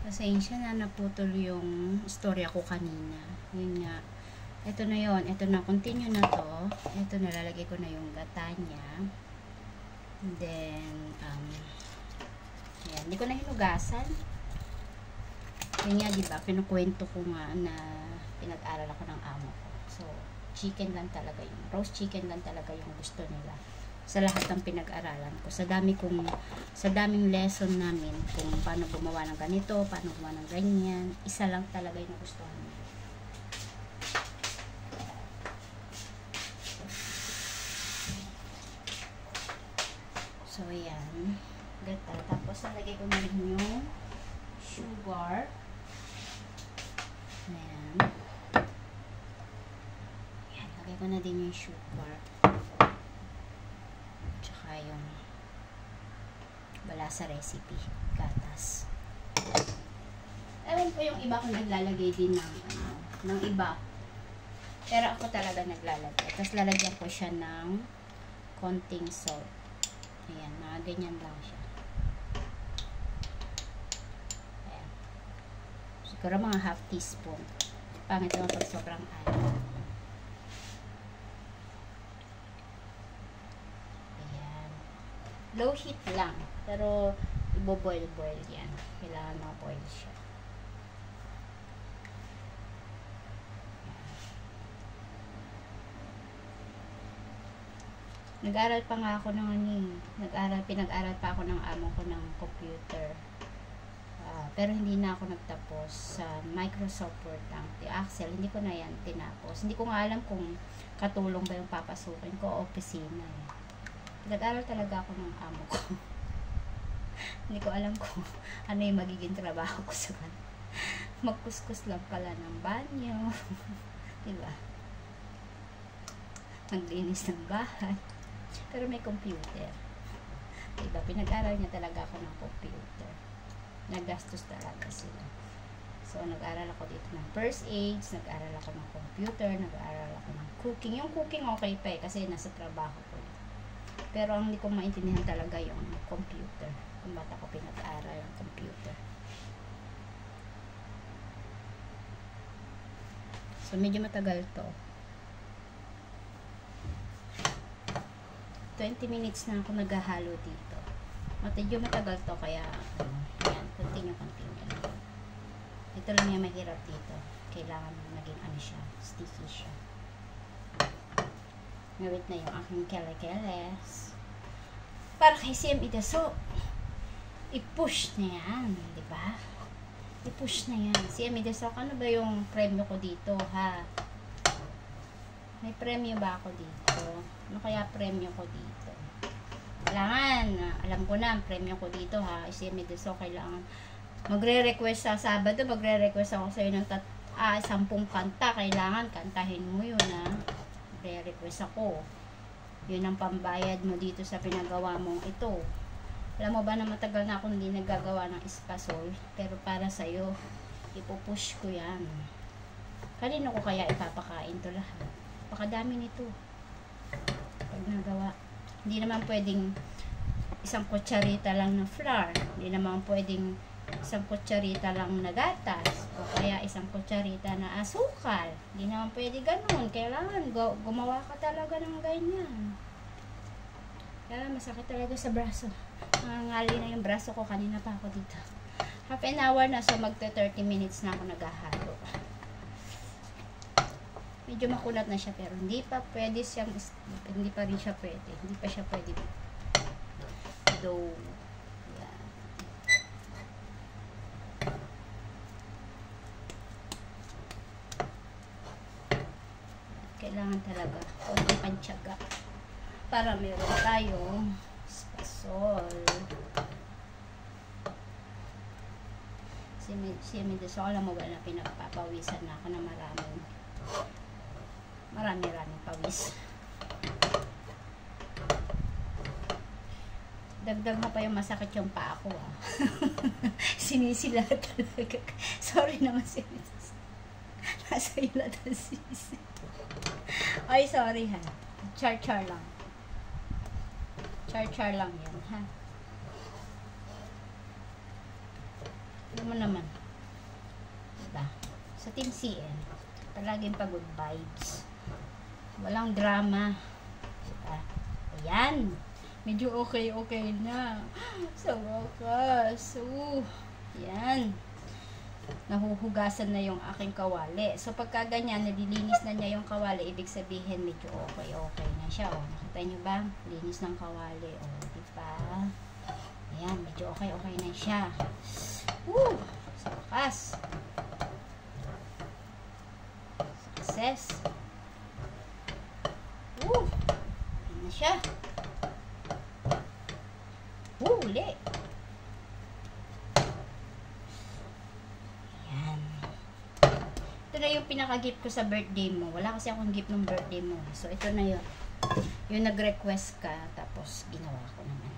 Pasensya na, naputol yung storya ko kanina. Yun nga. Ito na yon. Ito na. Continue na to. Ito, nalalagay ko na yung gata niya. And then, ayan. Hindi ko na hinugasan. Yun nga, diba? Pinukwento ko nga na pinag-aral ako ng amo ko. So, chicken lang talaga yung, roast chicken lang talaga yung gusto nila. Sa lahat ng pinag-aralan ko. Sa daming lesson namin kung paano gumawa ng ganito, paano gumawa ng ganyan. Isa lang talaga yung gusto nila. So, ayan. Gata. Tapos, nalagay ko na rin yung sugar. Ayan. Ayan. Lagay ko na din yung sugar. Tsaka yung wala sa recipe. Gatas. Ewan ko yung iba kung naglalagay din ng iba. Pero ako talaga naglalagay. Tapos lalagyan ko siya ng konting salt. Ayan, mga ganyan lang siya. Ayan. Siguro mga half teaspoon. Pangit naman pag sobrang alat. Ayan. Low heat lang. Pero, ibo-boil-boil yan. Kailangan ma-boil siya. Nag-aral pa nga ako ng pinag-aral pa ako ng amo ko ng computer. Pero hindi na ako nagtapos sa Microsoft Word lang. Excel, hindi ko na yan tinapos. Hindi ko nga alam kung katulong ba yung papasukin ko o opisina. Nag-aral talaga ako ng amo ko. Hindi ko alam kung ano yung magiging trabaho ko sa kanila. Magkuskus lang pala ng banyo. Diba? Maglinis ng bahay. Pero may computer. Diba? Pinag-aral niya talaga ako ng computer. Nagastos talaga sila. So, nag-aral ako dito ng first aids, nag-aral ako ng computer, nag-aral ako ng cooking. Yung cooking okay pa kasi nasa trabaho ko. Pero ang hindi ko maintindihan talaga yung computer. Kung ba't ako pinag-aral yung computer. So, medyo matagal to. 20 minutes na ako naghahalo dito. Medyo matagal to kaya yan, continue. Ito lang yung mahirap dito. Kailangan naging ano siya, sticky siya. Ngawit na yung aking kele-keles. Para kay CM Idaso, i-push na yan, di ba? I-push na yan. CM Idaso, ano ba yung premyo ko dito, ha? May premyo ba ako dito? Ano kaya premyo ko dito? Kailangan, alam ko na, ang premyo ko dito, ha? CM Idaso, kailangan magre-request sa Sabado, magre-request ako sa'yo ng 10 kanta. Kailangan kantahin mo yun, ha? Magre-request ako. Yun ang pambayad mo dito sa pinagawa mong ito. Alam mo ba na matagal na akong hindi nagagawa ng espasol? Pero para sa'yo, ipupush ko yan. Kanino ko kaya ipapakain to lahat? Pakadami nito. Pag nagawa. Hindi naman pwedeng isang kutsarita lang ng flour. Hindi naman pwedeng isang kutsarita lang na gatas. O kaya isang kutsarita na asukal. Hindi naman pwede ganun. Kailangan gumawa ka talaga ng ganyan. Kaya masakit talaga sa braso. Nangangali na yung braso ko. Kanina pa ako dito. Half an hour na. So magto 30 minutes na ako naghahalo. Medyo makunat na siya pero hindi pa pwede siyang, hindi pa rin siya pwede. Hindi pa siya pwede. Dough. Yan. Kailangan talaga konti pantsaga para meron tayong espasol. So, alam mo ba na pinagpapawisan na ako na marami pawis. Dagdag mo pa yung masakit yung paa ko, ah. Sinisila talaga. Sorry naman, sinisila. Nasa ila ng sisi. Ay, sorry, ha. Char-char lang. Char-char lang yan, ha. Alam mo naman. Diba? Sa Team CN, palaging pagod vibes. Walang drama. Diba? Ayan. Medyo okay na. Sa wakas. Ayan. Nahuhugasan na yung aking kawali. So, pagka ganyan, nalilinis na niya yung kawali, ibig sabihin, medyo okay na siya. O, nakita niyo ba? Linis ng kawali. O, diba? Ayan, medyo okay na siya. Sa wakas. Success. Ayan na siya. Uli. Ayan. Ito na yung pinaka-gift ko sa birthday mo. Wala kasi akong gift ng birthday mo. So, ito na yun. Yung nag-request ka, tapos ginawa ko naman.